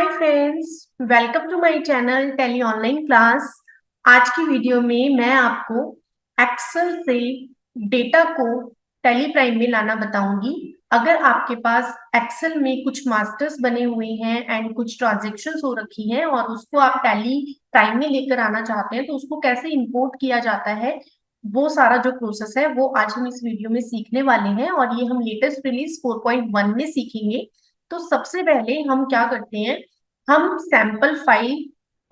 Hi friends, welcome to my channel tele online class. आज की video में मैं आपको एक्सेल से डेटा को टेली प्राइम में लाना बताऊंगी। अगर आपके पास एक्सेल में कुछ मास्टर्स बने हुए हैं एंड कुछ ट्रांजेक्शन्स हो रखी हैं और उसको आप टेली प्राइम में लेकर आना चाहते हैं तो उसको कैसे इंपोर्ट किया जाता है, वो सारा जो प्रोसेस है वो आज हम इस वीडियो में सीखने वाले हैं और ये हम लेटेस्ट रिलीज 4.1 में सीखेंगे। तो सबसे पहले हम क्या करते हैं, हम सैंपल फाइल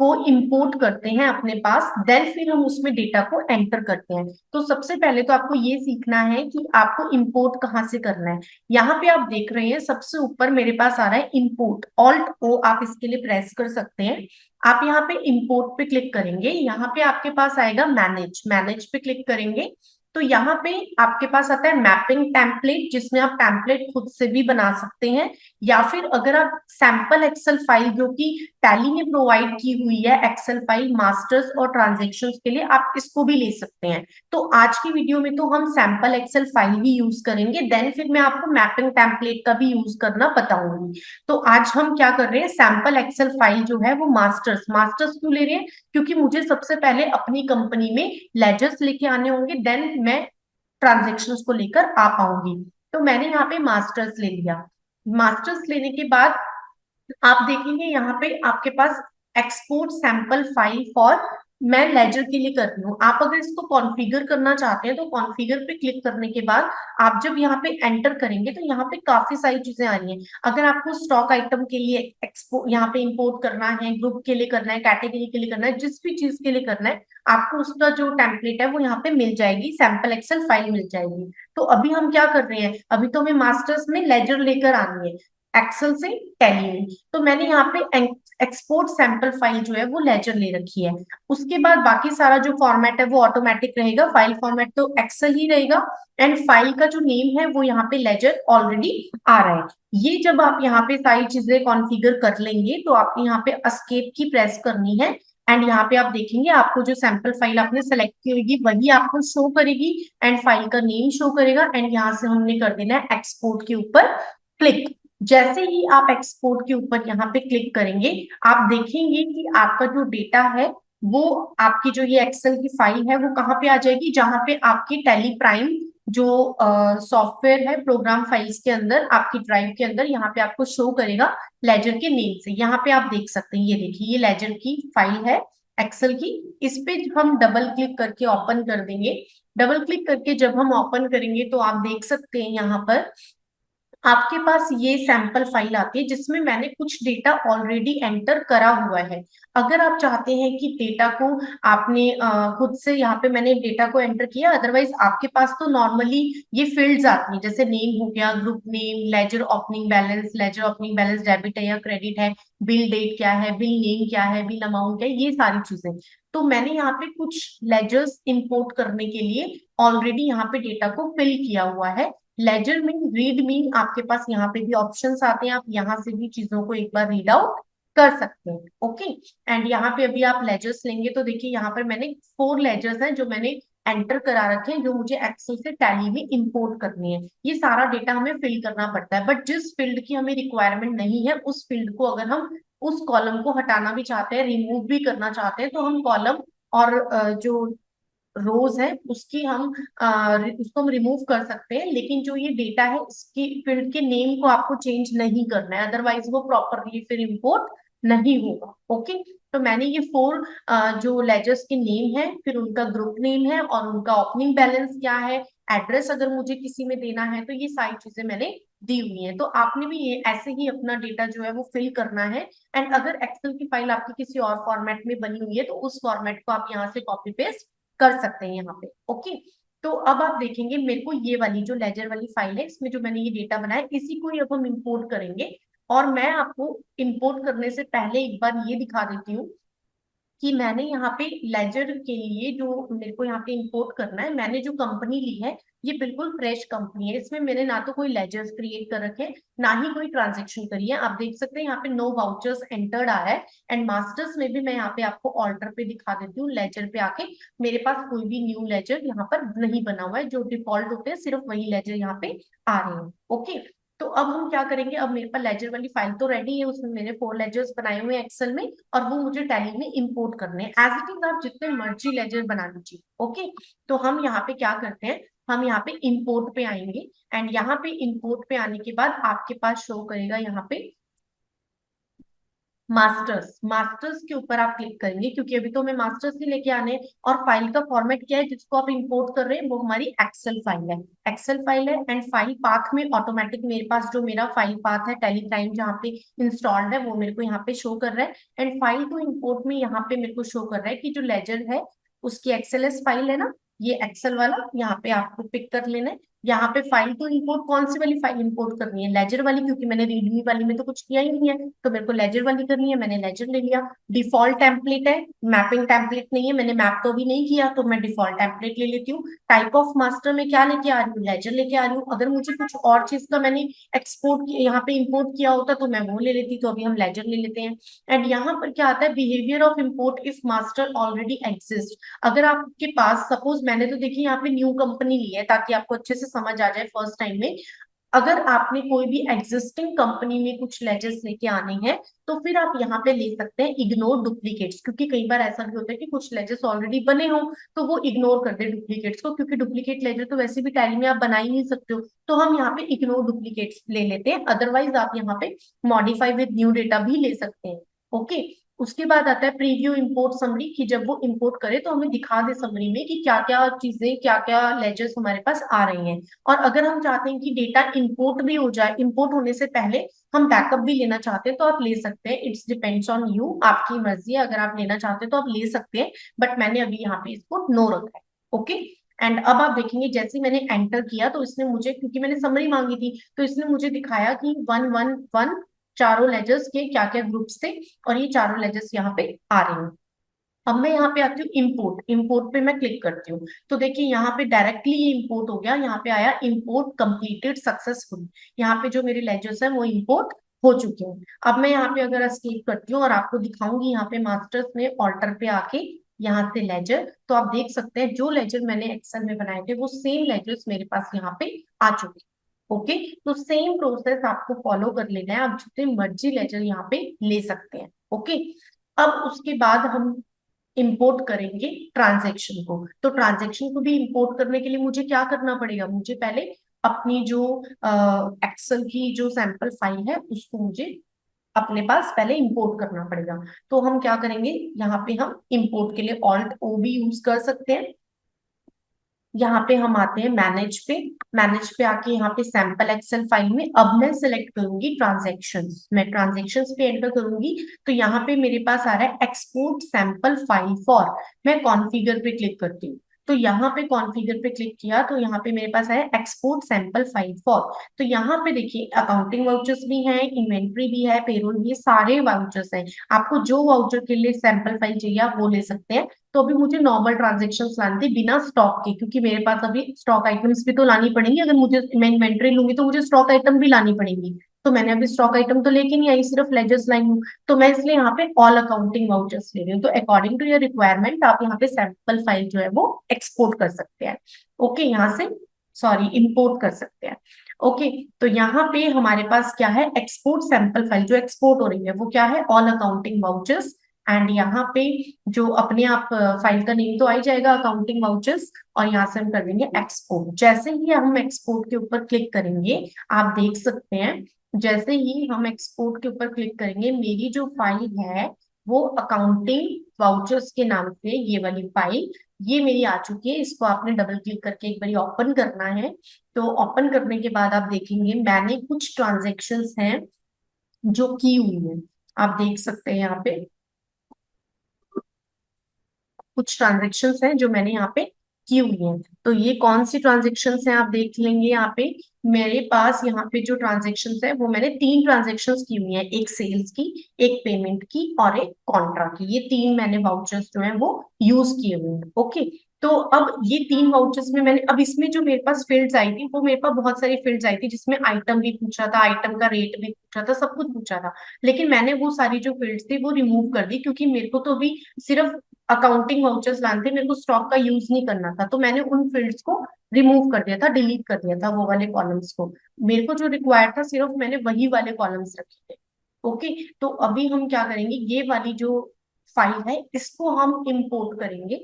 को इंपोर्ट करते हैं अपने पास, देन फिर हम उसमें डेटा को एंटर करते हैं। तो सबसे पहले तो आपको ये सीखना है कि आपको इंपोर्ट कहाँ से करना है। यहाँ पे आप देख रहे हैं सबसे ऊपर मेरे पास आ रहा है इंपोर्ट, ऑल्ट ओ आप इसके लिए प्रेस कर सकते हैं। आप यहाँ पे इंपोर्ट पे क्लिक करेंगे, यहाँ पे आपके पास आएगा मैनेज, मैनेज पे क्लिक करेंगे तो यहाँ पे आपके पास आता है मैपिंग टेम्पलेट, जिसमें आप टेम्पलेट खुद से भी बना सकते हैं, या फिर अगर आप सैंपल एक्सेल फाइल जो कि टैली ने प्रोवाइड की हुई है एक्सेल फाइल मास्टर्स और ट्रांजेक्शन्स के लिए, आप इसको भी ले सकते हैं। तो आज की वीडियो में तो हम सैंपल एक्सेल फाइल ही यूज करेंगे, देन फिर मैं आपको मैपिंग टेम्पलेट का भी यूज करना बताऊंगी। तो आज हम क्या कर रहे हैं, सैंपल एक्सेल फाइल जो है वो मास्टर्स, मास्टर्स क्यों ले रहे हैं, क्योंकि मुझे सबसे पहले अपनी कंपनी में लेजर्स लेके आने होंगे, देन मैं ट्रांजेक्शन्स को लेकर आ पाऊंगी। तो मैंने यहाँ पे मास्टर्स ले लिया। मास्टर्स लेने के बाद आप देखेंगे यहाँ पे आपके पास एक्सपोर्ट सैंपल फाइल फॉर, मैं लेजर के लिए कर रही हूँ। आप अगर इसको कॉन्फ़िगर करना चाहते हैं तो कॉन्फ़िगर पे क्लिक करने के बाद आप जब यहाँ पे एंटर करेंगे तो यहाँ पे काफी सारी चीजें आ रही हैं। अगर आपको स्टॉक आइटम के लिए एक्सपो यहाँ पे इंपोर्ट करना है, ग्रुप के लिए करना है, कैटेगरी के लिए करना है, जिस भी चीज के लिए करना है आपको उसका जो टेम्पलेट है वो यहाँ पे मिल जाएगी, सैंपल एक्सेल फाइल मिल जाएगी। तो अभी हम क्या कर रहे हैं, अभी तो हमें मास्टर्स में लेजर लेकर आनी है एक्सेल से टैली में। तो मैंने यहाँ पे एक्सपोर्ट सैंपल फाइल जो है वो लेजर ले रखी है। उसके बाद बाकी सारा जो फॉर्मेट है वो ऑटोमेटिक रहेगा, फाइल फॉर्मेट तो एक्सेल ही रहेगा एंड फाइल का जो नेम है वो यहाँ पे लेजर ऑलरेडी आ रहा है। ये जब आप यहाँ पे सारी चीजें कॉन्फ़िगर कर लेंगे तो आप यहाँ पे एस्केप की प्रेस करनी है एंड यहाँ पे आप देखेंगे आपको जो सैंपल फाइल आपने सेलेक्ट की होगी वही आपको शो करेगी एंड फाइल का नेम शो करेगा एंड यहाँ से हमने कर देना है एक्सपोर्ट के ऊपर क्लिक। जैसे ही आप एक्सपोर्ट के ऊपर यहाँ पे क्लिक करेंगे आप देखेंगे कि आपका जो डेटा है वो, आपकी जो ये एक्सेल की फाइल है वो कहाँ पे आ जाएगी, जहां पे आपकी टेली प्राइम जो सॉफ्टवेयर है प्रोग्राम फाइल्स के अंदर आपकी ड्राइव के अंदर यहाँ पे आपको शो करेगा लेजर के नेम से। यहाँ पे आप देख सकते हैं, ये देखिए ये लेजर की फाइल है एक्सेल की। इस पे हम डबल क्लिक करके ओपन कर देंगे। डबल क्लिक करके जब हम ओपन करेंगे तो आप देख सकते हैं यहाँ पर आपके पास ये सैंपल फाइल आती है जिसमें मैंने कुछ डेटा ऑलरेडी एंटर करा हुआ है। अगर आप चाहते हैं कि डेटा को आपने खुद से, यहाँ पे मैंने डेटा को एंटर किया, अदरवाइज आपके पास तो नॉर्मली ये फील्ड्स आती हैं जैसे नेम हो गया, group name, ledger opening balance, ledger opening balance debit है या क्रेडिट है, बिल डेट क्या है, बिल नेम क्या है, बिल अमाउंट क्या है, ये सारी चीजें। तो मैंने यहाँ पे कुछ लेजर्स इंपोर्ट करने के लिए ऑलरेडी यहाँ पे डेटा को फिल किया हुआ है। लेजर में रीड मीन आपके पास यहाँ पे भी ऑप्शंस आते हैं, आप यहाँ से भी चीजों को एक बार रीड आउट कर सकते हैं। ओके, एंड यहाँ पे अभी आप लेजर्स लेंगे तो देखिए यहाँ पर मैंने 4 लेजर्स हैं जो मैंने एंटर करा रखे हैं, जो मुझे एक्सेल से टैली में इंपोर्ट करनी है। ये सारा डेटा हमें फिल करना पड़ता है, बट जिस फील्ड की हमें रिक्वायरमेंट नहीं है उस फील्ड को अगर हम उस कॉलम को हटाना भी चाहते हैं, रिमूव भी करना चाहते हैं, तो हम कॉलम और जो रोज है उसकी हम उसको हम रिमूव कर सकते हैं, लेकिन जो ये डेटा है इसकी फील्ड के नेम को आपको चेंज नहीं करना है, अदरवाइज वो प्रॉपरली फिर इंपोर्ट नहीं होगा। ओके, तो मैंने ये 4 जो लेजर्स के नेम है, फिर उनका ग्रुप नेम है और उनका ओपनिंग बैलेंस क्या है, एड्रेस अगर मुझे किसी में देना है, तो ये सारी चीजें मैंने दी हुई है। तो आपने भी ये ऐसे ही अपना डेटा जो है वो फिल करना है एंड अगर एक्सेल की फाइल आपकी किसी और फॉर्मेट में बनी हुई है तो उस फॉर्मेट को आप यहाँ से कॉपी पेस्ट कर सकते हैं यहाँ पे। ओके, तो अब आप देखेंगे मेरे को ये वाली जो लेजर वाली फाइल है इसमें जो मैंने ये डेटा बनाया इसी को ही अब हम इंपोर्ट करेंगे। और मैं आपको इंपोर्ट करने से पहले एक बार ये दिखा देती हूँ कि मैंने यहाँ पे लेजर के लिए जो मेरे को यहाँ पे इंपोर्ट करना है, मैंने जो कंपनी ली है ये बिल्कुल फ्रेश कंपनी है, इसमें मैंने ना तो कोई लेजर्स क्रिएट कर रखे ना ही कोई ट्रांजेक्शन करी है। आप देख सकते हैं यहाँ पे नो वाउचर्स एंटर्ड आ रहा है एंड मास्टर्स में भी मैं यहाँ पे आपको ऑल्टर पे दिखा देती हूँ, लेजर पे आके मेरे पास कोई भी न्यू लेजर यहाँ पर नहीं बना हुआ है, जो डिफॉल्ट होते हैं सिर्फ वही लेजर यहाँ पे आ रहे हैं। ओके, तो अब हम क्या करेंगे, अब मेरे पास लेजर वाली फाइल तो रेडी है, उसमें मैंने 4 लेजर्स बनाए हुए हैं एक्सेल में, और वो मुझे टैली में इंपोर्ट करने हैं। एज इट इज आप जितने मर्जी लेजर बना लीजिए। ओके, तो हम यहाँ पे क्या करते हैं, हम यहाँ पे इंपोर्ट पे आएंगे, एंड यहाँ पे इंपोर्ट पे आने के बाद आपके पास शो करेगा यहाँ पे मास्टर्स। मास्टर्स के ऊपर आप क्लिक करेंगे, क्योंकि अभी तो हमें मास्टर्स ही लेके आने हैं। और फाइल का फॉर्मेट क्या है जिसको आप इंपोर्ट कर रहे हैं, वो हमारी एक्सेल फाइल है। एक्सेल फाइल है, एंड फाइल पाथ में ऑटोमेटिक मेरे पास जो मेरा फाइल पाथ है टेली प्राइम जहाँ पे इंस्टॉल्ड है वो मेरे को यहाँ पे शो कर रहा है। एंड फाइल टू इंपोर्ट में यहाँ पे मेरे को शो कर रहा है कि जो लेजर है उसकी एक्सएलएस फाइल है ना, ये एक्सेल वाला यहाँ पे आपको पिक कर लेना है। यहाँ पे फाइल टू इंपोर्ट कौन सी वाली फाइल इंपोर्ट करनी है, लेजर वाली, क्योंकि मैंने रीडमी वाली में तो कुछ किया ही नहीं है, तो मेरे को लेजर वाली करनी है, मैंने लेजर ले लिया। डिफॉल्ट टेम्पलेट है, मैपिंग टेम्पलेट नहीं है, मैंने मैप तो भी नहीं किया, तो मैं डिफॉल्ट टेम्पलेट ले लेती हूँ। टाइप ऑफ मास्टर में क्या लेके आ रही हूँ, लेजर लेके आ रही हूँ। अगर मुझे कुछ और चीज का मैंने एक्सपोर्ट यहाँ पे इंपोर्ट किया होता तो मैं वो ले लेती, तो अभी हम लेजर ले लेते हैं। एंड यहाँ पर क्या आता है, behaviour of import if master already exist. अगर आपके पास सपोज, मैंने तो देखिए यहाँ पे न्यू कंपनी ली है ताकि आपको अच्छे से समझ आ जाए फर्स्ट टाइम में। अगर आपने कोई भी एग्जिस्टिंग कंपनी में कुछ लेजर्स लेके आने हैं, तो फिर आप यहाँ पे ले सकते हैं इग्नोर डुप्लीकेट्स, क्योंकि कई बार ऐसा भी होता है कि कुछ लेजर्स ऑलरेडी बने हो तो वो इग्नोर कर दे डुप्लीकेट्स को, क्योंकि डुप्लीकेट लेजर तो वैसे भी टैली में आप बना ही नहीं सकते हो। तो हम यहाँ पे इग्नोर डुप्लीकेट्स ले लेते हैं। अदरवाइज आप यहाँ पे मॉडिफाई विद न्यू डेटा भी ले सकते हैं। ओके, उसके बाद आता है प्रीव्यू इंपोर्ट समरी, कि जब वो इंपोर्ट करे तो हमें दिखा दे समरी में कि क्या क्या चीजें, क्या क्या लेजर्स हमारे पास आ रही हैं। और अगर हम चाहते हैं कि डेटा इंपोर्ट भी हो जाए, इंपोर्ट होने से पहले हम बैकअप भी लेना चाहते हैं तो आप ले सकते हैं। इट्स डिपेंड्स ऑन यू, आपकी मर्जी है, अगर आप लेना चाहते हैं तो आप ले सकते हैं, बट मैंने अभी यहाँ पे इसको नो रखा है। ओके, एंड अब आप देखेंगे जैसे मैंने एंटर किया तो इसने मुझे, क्योंकि मैंने समरी मांगी थी, तो इसने मुझे दिखाया कि 111 चारों लेजर्स के क्या क्या ग्रुप्स थे, और ये चारों लेजर्स यहाँ पे आ रहे हैं। अब मैं यहाँ पे आती हूँ इंपोर्ट, इंपोर्ट पे मैं क्लिक करती हूँ, तो देखिए यहाँ पे डायरेक्टली ये इंपोर्ट हो गया, यहाँ पे आया इंपोर्ट कंप्लीटेड सक्सेसफुल। यहाँ पे जो मेरे लेजर्स हैं वो इंपोर्ट हो चुके हैं। अब मैं यहाँ पे अगर एस्केप करती हूँ और आपको दिखाऊंगी यहाँ पे मास्टर्स में ऑल्टर पे आके यहाँ से लेजर, तो आप देख सकते हैं जो लेजर मैंने एक्सेल में बनाए थे वो सेम लेजर्स मेरे पास यहाँ पे आ चुके हैं। ओके, तो सेम प्रोसेस आपको फॉलो कर लेना है, आप जितने मर्जी लेजर यहाँ पे ले सकते हैं। ओके, अब उसके बाद हम इंपोर्ट करेंगे ट्रांजैक्शन को। तो ट्रांजैक्शन को भी इंपोर्ट करने के लिए मुझे क्या करना पड़ेगा, मुझे पहले अपनी जो एक्सेल की जो सैंपल फाइल है उसको मुझे अपने पास पहले इंपोर्ट करना पड़ेगा। तो हम क्या करेंगे, यहाँ पे हम इंपोर्ट के लिए ऑल्ट ओ भी यूज कर सकते हैं। यहाँ पे हम आते हैं मैनेज पे, मैनेज पे आके यहाँ पे सैंपल एक्सेल फाइल में अब मैं सिलेक्ट करूंगी ट्रांजैक्शंस, मैं ट्रांजैक्शंस पे एंटर करूंगी। तो यहाँ पे मेरे पास आ रहा है एक्सपोर्ट सैंपल फाइल फॉर, मैं कॉन्फ़िगर पे क्लिक करती हूँ। तो यहाँ पे कॉन्फ़िगर पे क्लिक किया तो यहाँ पे मेरे पास आया एक्सपोर्ट सैंपल फाइल फॉर। तो यहाँ पे देखिए अकाउंटिंग वाउचर्स भी हैं, इन्वेंट्री भी है, पेरोल भी है, सारे वाउचर्स हैं। आपको जो वाउचर के लिए सैंपल फाइल चाहिए आप वो ले सकते हैं। तो अभी मुझे नॉर्मल ट्रांजेक्शन लाने थे बिना स्टॉक के, क्योंकि मेरे पास अभी स्टॉक आइटम्स भी तो लानी पड़ेंगी, अगर मुझे मैं इन्वेंट्री लूंगी तो मुझे स्टॉक आइटम भी लानी पड़ेंगी। तो मैंने अभी स्टॉक आइटम तो लेके नहीं आई, सिर्फ लेजर्स लाई हूँ। तो मैं इसलिए यहाँ पे ऑल अकाउंटिंग वाउचर्स ले रही हूँ। तो अकॉर्डिंग टू योर रिक्वायरमेंट आप यहाँ पे सैंपल फाइल जो है वो एक्सपोर्ट कर सकते हैं। ओके, यहाँ से सॉरी इंपोर्ट कर सकते हैं। ओके, तो यहाँ पे हमारे पास क्या है, एक्सपोर्ट सैंपल फाइल जो एक्सपोर्ट हो रही है वो क्या है, ऑल अकाउंटिंग वाउचर्स। एंड यहाँ पे जो अपने आप फाइल का नेम तो आ ही जाएगा अकाउंटिंग वाउचर्स, और यहाँ से हम कर देंगे एक्सपोर्ट। जैसे ही हम एक्सपोर्ट के ऊपर क्लिक करेंगे, आप देख सकते हैं जैसे ही हम एक्सपोर्ट के ऊपर क्लिक करेंगे मेरी जो फाइल है वो अकाउंटिंग वाउचर्स के नाम से, ये वाली फाइल ये मेरी आ चुकी है। इसको आपने डबल क्लिक करके एक बार ओपन करना है। तो ओपन करने के बाद आप देखेंगे मैंने कुछ ट्रांजेक्शन्स हैं जो की हुई है, आप देख सकते हैं यहाँ पे कुछ ट्रांजेक्शन्स हैं जो मैंने यहाँ पे की हुई हैं। तो ये कौन सी ट्रांजेक्शन्स हैं आप देख लेंगे यहाँ पे। मेरे पास यहाँ पे जो ट्रांजेक्शन्स है वो मैंने 3 ट्रांजेक्शन्स की हुई हैं, एक सेल्स की, एक पेमेंट की और एक कॉन्ट्रा की। ये 3 मैंने वाउचर्स जो है वो यूज किए हुए हैं। ओके, तो अब ये 3 वाउचर्स में मैंने, अब इसमें जो मेरे पास फील्ड्स आई थी वो मेरे पास बहुत सारी फील्ड्स आई थी जिसमें आइटम भी पूछा था, आइटम का रेट भी पूछा था, सब कुछ पूछा था। लेकिन मैंने वो सारी जो फील्ड्स थी वो रिमूव कर दी, क्योंकि मेरे को तो अभी सिर्फ अकाउंटिंग वाउचर्स लाने थे, मेरे को स्टॉक का यूज नहीं करना था, तो मैंने उन फील्ड्स को रिमूव कर दिया था, डिलीट कर दिया था वो वाले कॉलम्स को। मेरे को जो रिक्वायर्ड था सिर्फ मैंने वही वाले कॉलम्स रखे थे। ओके, तो अभी हम क्या करेंगे, ये वाली जो फाइल है इसको हम इंपोर्ट करेंगे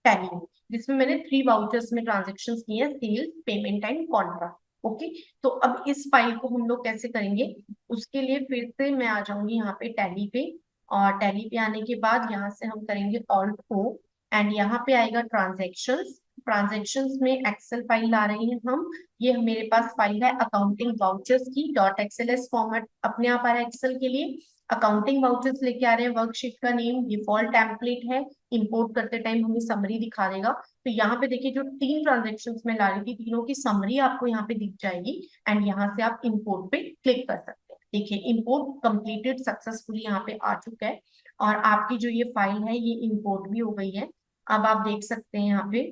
टैली में, जिसमें मैंने 3 वाउचर्स में ट्रांजेक्शन किए हैं, sales, payment and contra. Okay, तो अब इस फाइल को हम लोग कैसे करेंगे, उसके लिए फिर से मैं आ जाऊंगी यहाँ पे टैली पे, और टैली पे आने के बाद यहाँ से हम करेंगे ऑल्ट ओ, एंड यहाँ पे आएगा ट्रांजेक्शन्स। ट्रांजेक्शन्स में एक्सेल फाइल ला रहे हैं हम, ये मेरे पास फाइल है अकाउंटिंग वाउचर्स की डॉट एक्सएलएस फॉर्मेट अपने आप आ रहा है एक्सेल के लिए। अकाउंटिंग वाउचर्स लेके आ रहे हैं, वर्कशीट का नेम डिफॉल्ट टेम्पलेट है, इंपोर्ट करते टाइम हमें समरी दिखा देगा। तो यहाँ पे देखिए जो 3 ट्रांजेक्शन्स में ला रही थी, तीनों की समरी आपको यहाँ पे दिख जाएगी, एंड यहाँ से आप इंपोर्ट पे क्लिक कर सकते हैं। देखिए इंपोर्ट कंप्लीटेड सक्सेसफुली यहाँ पे आ चुका है, और आपकी जो ये फाइल है ये इंपोर्ट भी हो गई है। अब आप देख सकते हैं यहाँ पे,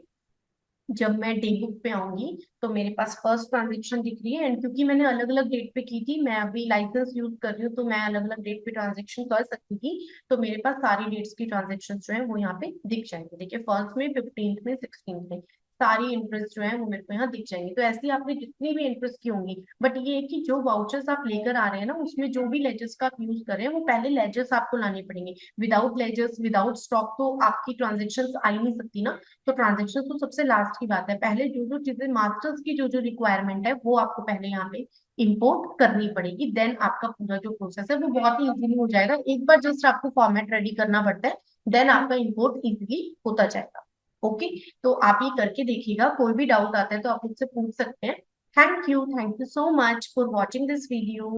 जब मैं डे बुक पे आऊंगी तो मेरे पास फर्स्ट ट्रांजेक्शन दिख रही है, एंड क्योंकि मैंने अलग अलग डेट पे की थी, मैं अभी लाइसेंस यूज कर रही हूँ तो मैं अलग अलग डेट पे ट्रांजेक्शन कर सकती थी, तो मेरे पास सारी डेट्स की ट्रांजेक्शन जो है वो यहाँ पे दिख जाएंगे। देखिए फर्स्ट में, 15th में, 16th में, सारी इंटरेस्ट जो है वो मेरे को यहाँ दिख जाएंगे। तो ऐसे ही आपने जितनी भी इंटरेस्ट की होंगी, बट ये है कि जो वाउचर्स आप लेकर आ रहे हैं ना, उसमें जो भी लेजर्स का आप यूज कर रहे हैं वो पहले लेजर्स आपको लाने पड़ेंगे। विदाउट लेजर्स, विदाउट स्टॉक तो आपकी ट्रांजेक्शन आ ही नहीं सकती ना। तो ट्रांजेक्शन तो सबसे लास्ट की बात है, पहले जो जो चीजें मास्टर्स की जो जो रिक्वायरमेंट है वो आपको पहले यहाँ पे इंपोर्ट करनी पड़ेगी, देन आपका पूरा जो प्रोसेस है वो बहुत ही इजीली हो जाएगा। एक बार जस्ट आपको फॉर्मेट रेडी करना पड़ता है, देन आपका इंपोर्ट इजीली होता जाएगा। ओके, तो आप ये करके देखिएगा, कोई भी डाउट आता है तो आप मुझसे पूछ सकते हैं। Thank you so much for watching this video.